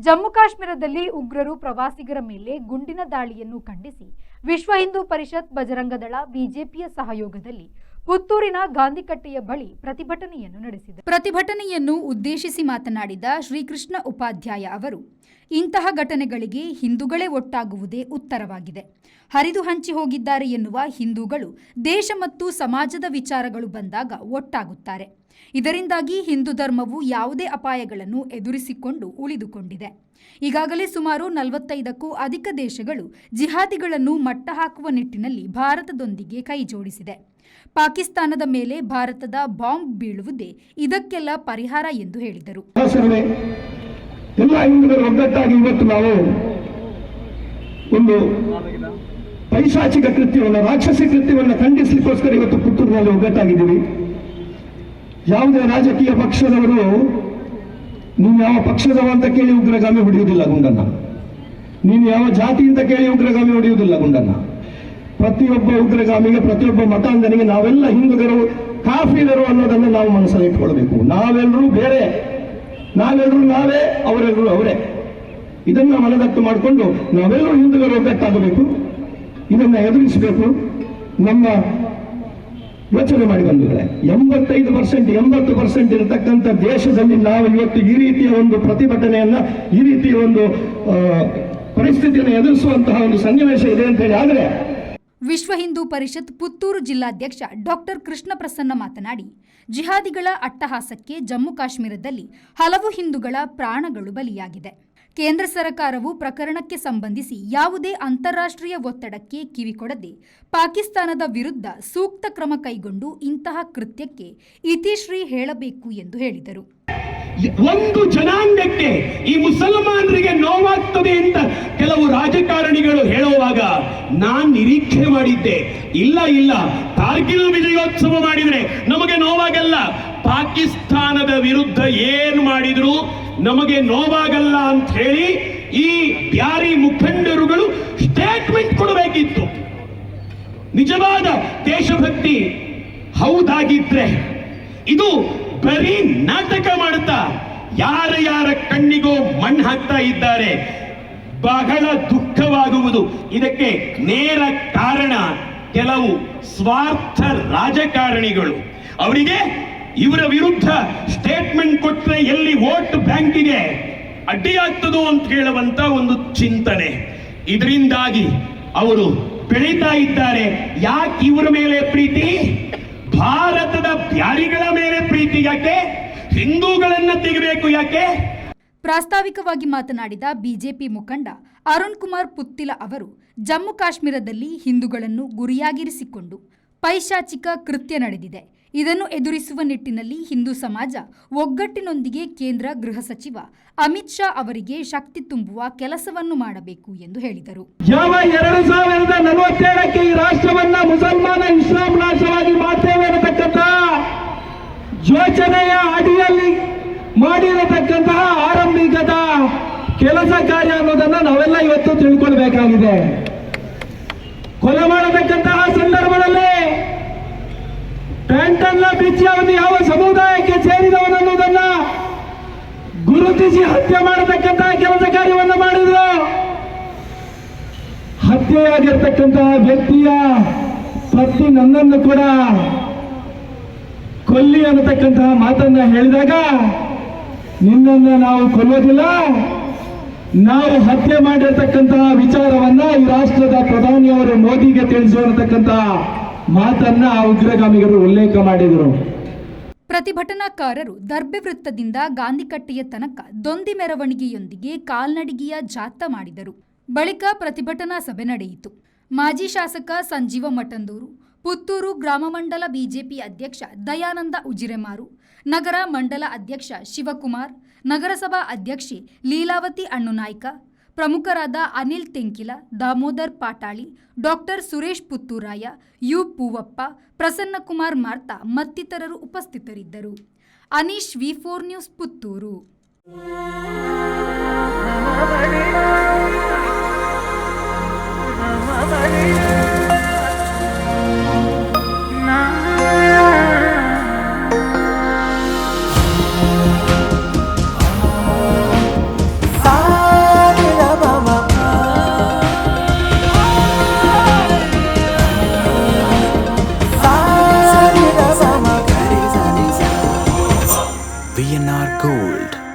ಜಮ್ಮು ಕಾಶ್ಮೀರದಲ್ಲಿ ಉಗ್ರರು ಪ್ರವಾಸಿಗರ ಮೇಲೆ ಗುಂಡಿನ ದಾಳಿಯನ್ನು ಖಂಡಿಸಿ ವಿಶ್ವ ಹಿಂದೂ ಪರಿಷತ್ ಬಜರಂಗದಳ ಬಿಜೆಪಿಯ ಸಹಯೋಗದಲ್ಲಿ ಪುತ್ತೂರಿನ ಗಾಂಧಿಕಟ್ಟೆಯ ಬಳಿ ಪ್ರತಿಭಟನೆಯನ್ನು ನಡೆಸಿದೆ. ಪ್ರತಿಭಟನೆಯನ್ನು ಉದ್ದೇಶಿಸಿ ಮಾತನಾಡಿದ ಶ್ರೀಕೃಷ್ಣ ಉಪಾಧ್ಯಾಯ ಅವರು, ಇಂತಹ ಘಟನೆಗಳಿಗೆ ಹಿಂದೂಗಳೇ ಒಟ್ಟಾಗುವುದೇ ಉತ್ತರವಾಗಿದೆ. ಹರಿದು ಹಂಚಿ ಹೋಗಿದ್ದಾರೆ ಎನ್ನುವ ಹಿಂದೂಗಳು ದೇಶ ಮತ್ತು ಸಮಾಜದ ವಿಚಾರಗಳು ಬಂದಾಗ ಒಟ್ಟಾಗುತ್ತಾರೆ. ಇದರಿಂದಾಗಿ ಹಿಂದೂ ಧರ್ಮವು ಯಾವುದೇ ಅಪಾಯಗಳನ್ನು ಎದುರಿಸಿಕೊಂಡು ಉಳಿದುಕೊಂಡಿದೆ. ಈಗಾಗಲೇ ಸುಮಾರು 45ಕ್ಕೂ ಅಧಿಕ ದೇಶಗಳು ಜಿಹಾದಿಗಳನ್ನು ಮಟ್ಟ ಹಾಕುವ ನಿಟ್ಟಿನಲ್ಲಿ ಭಾರತದೊಂದಿಗೆ ಕೈಜೋಡಿಸಿದೆ. ಪಾಕಿಸ್ತಾನದ ಮೇಲೆ ಭಾರತದ ಬಾಂಬ್ ಬೀಳುವುದೇ ಇದಕ್ಕೆಲ್ಲ ಪರಿಹಾರ ಎಂದು ಹೇಳಿದರು. ಎಲ್ಲ ಹಿಂದೂಗಳು ಒಗ್ಗಟ್ಟಾಗಿ ಇವತ್ತು ನಾವು ಒಂದು ಪೈಶಾಚಿಕ ಕೃತ್ಯವನ್ನು, ರಾಕ್ಷಸಿ ಕೃತ್ಯವನ್ನು ಖಂಡಿಸಲಿಕ್ಕೋಸ್ಕರ ಇವತ್ತು ಪುತ್ತೂರಿನಲ್ಲಿ ಒಗ್ಗಟ್ಟಾಗಿದ್ದೀವಿ. ಯಾವುದೇ ರಾಜಕೀಯ ಪಕ್ಷದವರು ನೀನು ಯಾವ ಪಕ್ಷದವ ಅಂತ ಕೇಳಿ ಉಗ್ರಗಾಮಿ ಹೊಡೆಯುವುದಿಲ್ಲ ಗುಂಡನ್ನ, ನೀನು ಯಾವ ಜಾತಿ ಅಂತ ಕೇಳಿ ಉಗ್ರಗಾಮಿ ಹೊಡೆಯುವುದಿಲ್ಲ ಗುಂಡನ್ನ. ಪ್ರತಿಯೊಬ್ಬ ಉಗ್ರಗಾಮಿಗೆ, ಪ್ರತಿಯೊಬ್ಬ ಮತಾಂಧನಿಗೆ ನಾವೆಲ್ಲ ಹಿಂದೂಗರು ಕಾಫಿದರು ಅನ್ನೋದನ್ನು ನಾವು ಮನಸ್ಸಲ್ಲಿ ಇಟ್ಕೊಳ್ಬೇಕು. ನಾವೆಲ್ಲರೂ ಬೇರೆ, ನಾವೆಲ್ಲರೂ ನಾವೇ, ಅವರೆಲ್ಲರೂ ಅವರೇ. ಇದನ್ನ ಮನದಟ್ಟು ಮಾಡಿಕೊಂಡು ನಾವೆಲ್ಲರೂ ಹಿಂದೂಗರು ಒಗ್ಗಟ್ಟಾಗಬೇಕು, ಇದನ್ನ ಎದುರಿಸಬೇಕು. ನಮ್ಮ ಯೋಚನೆ ಮಾಡಿ ಬಂದಿದ್ರೆ 80% ಇರತಕ್ಕಂಥ ದೇಶದಲ್ಲಿ ನಾವು ಇವತ್ತು ಈ ರೀತಿಯ ಒಂದು ಪ್ರತಿಭಟನೆಯನ್ನ, ಈ ರೀತಿಯ ಒಂದು ಪರಿಸ್ಥಿತಿಯನ್ನು ಎದುರಿಸುವಂತಹ ಒಂದು ಸನ್ನಿವೇಶ ಇದೆ ಅಂತ ಹೇಳಿ ಆದರೆ ವಿಶ್ವ ಹಿಂದೂ ಪರಿಷತ್ ಪುತ್ತೂರು ಜಿಲ್ಲಾಧ್ಯಕ್ಷ ಡಾಕ್ಟರ್ ಕೃಷ್ಣ ಪ್ರಸನ್ನ ಮಾತನಾಡಿ, ಜಿಹಾದಿಗಳ ಅಟ್ಟಹಾಸಕ್ಕೆ ಜಮ್ಮು ಕಾಶ್ಮೀರದಲ್ಲಿ ಹಲವು ಹಿಂದೂಗಳ ಪ್ರಾಣಗಳು ಬಲಿಯಾಗಿದೆ. ಕೇಂದ್ರ ಸರ್ಕಾರವು ಪ್ರಕರಣಕ್ಕೆ ಸಂಬಂಧಿಸಿ ಯಾವುದೇ ಅಂತಾರಾಷ್ಟ್ರೀಯ ಒತ್ತಡಕ್ಕೆ ಕಿವಿಕೊಡದೆ ಪಾಕಿಸ್ತಾನದ ವಿರುದ್ಧ ಸೂಕ್ತ ಕ್ರಮ ಕೈಗೊಂಡು ಇಂತಹ ಕೃತ್ಯಕ್ಕೆ ಇತಿಶ್ರೀ ಹೇಳಬೇಕು ಎಂದು ಹೇಳಿದರು. ಒಂದು ಜನಾಂಗಕ್ಕೆ, ಈ ಮುಸಲ್ಮಾನರಿಗೆ ನೋವಾಗ್ತದೆ ಅಂತ ಕೆಲವು ರಾಜಕಾರಣಿಗಳು ಹೇಳುವಾಗ ನಾನ್ ನಿರೀಕ್ಷೆ ಮಾಡಿದ್ದೆ, ಇಲ್ಲ ಕಾರ್ಗಿಲ್ ವಿಜಯೋತ್ಸವ ಮಾಡಿದ್ರೆ ನಮಗೆ ನೋವಾಗಲ್ಲ, ಪಾಕಿಸ್ತಾನದ ವಿರುದ್ಧ ಏನು ಮಾಡಿದ್ರು ನಮಗೆ ನೋವಾಗಲ್ಲ ಅಂತ ಹೇಳಿ ಈ ಬ್ಯಾರಿ ಮುಖಂಡರುಗಳು ಸ್ಟೇಟ್ಮೆಂಟ್ ಕೊಡಬೇಕಿತ್ತು. ನಿಜವಾದ ದೇಶಭಕ್ತಿ ಹೌದಾಗಿದ್ರೆ ಇದು ಬರೀ ನಾಟಕ ಮಾಡುತ್ತಾ ಯಾರ ಕಣ್ಣಿಗೂ ಮಣ್ಣು ಹಾಕ್ತಾ ಇದ್ದಾರೆ. ಬಹಳ ದುಃಖವಾಗುವುದು. ಇದಕ್ಕೆ ನೇರ ಕಾರಣ ಕೆಲವು ಸ್ವಾರ್ಥ ರಾಜಕಾರಣಿಗಳು. ಅವರಿಗೆ ಇವರ ವಿರುದ್ಧ ಸ್ಟೇಟ್ಮೆಂಟ್ ಕೊಟ್ಟರೆ ಎಲ್ಲಿ ವೋಟ್ ಬ್ಯಾಂಕಿಗೆ ಅಡ್ಡಿಯಾಗ್ತದೋ ಅಂತ ಹೇಳುವಂತ ಒಂದು ಚಿಂತನೆ. ಇದರಿಂದಾಗಿ ಅವರು ಬೆಳೀತಾ ಇದ್ದಾರೆ. ಯಾಕೆ ಇವರ ಮೇಲೆ ಪ್ರೀತಿ? ಭಾರತದ ಬ್ಯಾರಿಗಳ ಮೇಲೆ ಪ್ರೀತಿ ಯಾಕೆ? ಹಿಂದೂಗಳನ್ನ ತೆಗೆಬೇಕು ಯಾಕೆ? ಪ್ರಾಸ್ತಾವಿಕವಾಗಿ ಮಾತನಾಡಿದ ಬಿಜೆಪಿ ಮುಖಂಡ ಅರುಣ್ ಕುಮಾರ್ ಪುತ್ತಿಲ ಅವರು, ಜಮ್ಮು ಕಾಶ್ಮೀರದಲ್ಲಿ ಹಿಂದೂಗಳನ್ನು ಗುರಿಯಾಗಿರಿಸಿಕೊಂಡು ಪೈಶಾಚಿಕ ಕೃತ್ಯ ನಡೆದಿದೆ. ಇದನ್ನು ಎದುರಿಸುವ ನಿಟ್ಟಿನಲ್ಲಿ ಹಿಂದೂ ಸಮಾಜ ಒಗ್ಗಟ್ಟಿನೊಂದಿಗೆ ಕೇಂದ್ರ ಗೃಹ ಸಚಿವ ಅಮಿತ್ ಶಾ ಅವರಿಗೆ ಶಕ್ತಿ ತುಂಬುವ ಕೆಲಸವನ್ನು ಮಾಡಬೇಕು ಎಂದು ಹೇಳಿದರು. ಯಾವ 2047ಕ್ಕೆ ಈ ರಾಷ್ಟ್ರವನ್ನ ಮುಸಲ್ಮಾನ ಇಸ್ಲಾಂ ರಾಷ್ಟ್ರವಾಗಿ ಮಾಡ್ತೇವೆ ಅನ್ನತಕ್ಕಂಥ ಯೋಚನೆಯ ಅಡಿಯಲ್ಲಿ ಮಾಡಿರತಕ್ಕಂತಹ ಆರಂಭಿಕದ ಕೆಲಸ ಕಾರ್ಯ ಅನ್ನೋದನ್ನ ನಾವೆಲ್ಲ ಇವತ್ತು ತಿಳ್ಕೊಳ್ಬೇಕಾಗಿದೆ. ಕೊಲೆ ಮಾಡತಕ್ಕಂತಹ ಸಂದರ್ಭದಲ್ಲಿ ಟೆಂಟನ್ನ ಬಿಚ್ಚಿ ಅವನು ಯಾವ ಸಮುದಾಯಕ್ಕೆ ಸೇರಿದವನನ್ನುವುದನ್ನ ಗುರುತಿಸಿ ಹತ್ಯೆ ಮಾಡತಕ್ಕಂತಹ ಕೆಲಸ ಕಾರ್ಯವನ್ನು ಮಾಡಿದ್ರು. ಹತ್ಯೆಯಾಗಿರ್ತಕ್ಕಂತಹ ವ್ಯಕ್ತಿಯ ಪತ್ನಿ ನನ್ನನ್ನು ಕೂಡ ಕೊಲ್ಲಿ ಅನ್ನತಕ್ಕಂತಹ ಮಾತನ್ನ ಹೇಳಿದಾಗ, ನಿನ್ನನ್ನು ನಾವು ಕೊಲ್ಲೋದಿಲ್ಲ, ನಾವು ಹತ್ಯೆ ಮಾಡಿರ್ತಕ್ಕಂತಹ ವಿಚಾರವನ್ನ ಈ ರಾಷ್ಟ್ರದ ಪ್ರಧಾನಿಯವರು ಮೋದಿಗೆ ತಿಳಿಸುವಂತಕ್ಕಂತಹ ಮಾತನ್ನ ಆ ಉಗ್ರಗಾಮಿಗರು ಉಲ್ಲೇಖ ಮಾಡಿದರು. ಪ್ರತಿಭಟನಾಕಾರರು ದರ್ಬೆ ವೃತ್ತದಿಂದ ಗಾಂಧಿಕಟ್ಟೆಯ ತನಕ ದೊಂದಿ ಮೆರವಣಿಗೆಯೊಂದಿಗೆ ಕಾಲ್ನಡಿಗೆಯ ಜಾಥಾ ಮಾಡಿದರು. ಬಳಿಕ ಪ್ರತಿಭಟನಾ ಸಭೆ ನಡೆಯಿತು. ಮಾಜಿ ಶಾಸಕ ಸಂಜೀವ ಮಠಂದೂರು, ಪುತ್ತೂರು ಗ್ರಾಮ ಮಂಡಲ ಬಿಜೆಪಿ ಅಧ್ಯಕ್ಷ ದಯಾನಂದ ಉಜಿರೆಮಾರು, ನಗರ ಮಂಡಲ ಅಧ್ಯಕ್ಷ ಶಿವಕುಮಾರ್, ನಗರಸಭಾ ಅಧ್ಯಕ್ಷೆ ಲೀಲಾವತಿ ಅಣ್ಣುನಾಯ್ಕ, ಪ್ರಮುಖರಾದ ಅನಿಲ್ ತೆಂಕಿಲ, ದಾಮೋದರ್ ಪಾಟಾಳಿ, ಡಾಕ್ಟರ್ ಸುರೇಶ್ ಪುತ್ತೂರಾಯ, ಯು ಪೂವಪ್ಪ, ಪ್ರಸನ್ನಕುಮಾರ್ ಮಾರ್ತಾ ಮತ್ತಿತರರು ಉಪಸ್ಥಿತರಿದ್ದರು. ಅನೀಶ್, ವಿ4 ನ್ಯೂಸ್, ಪುತ್ತೂರು. Ah Gold.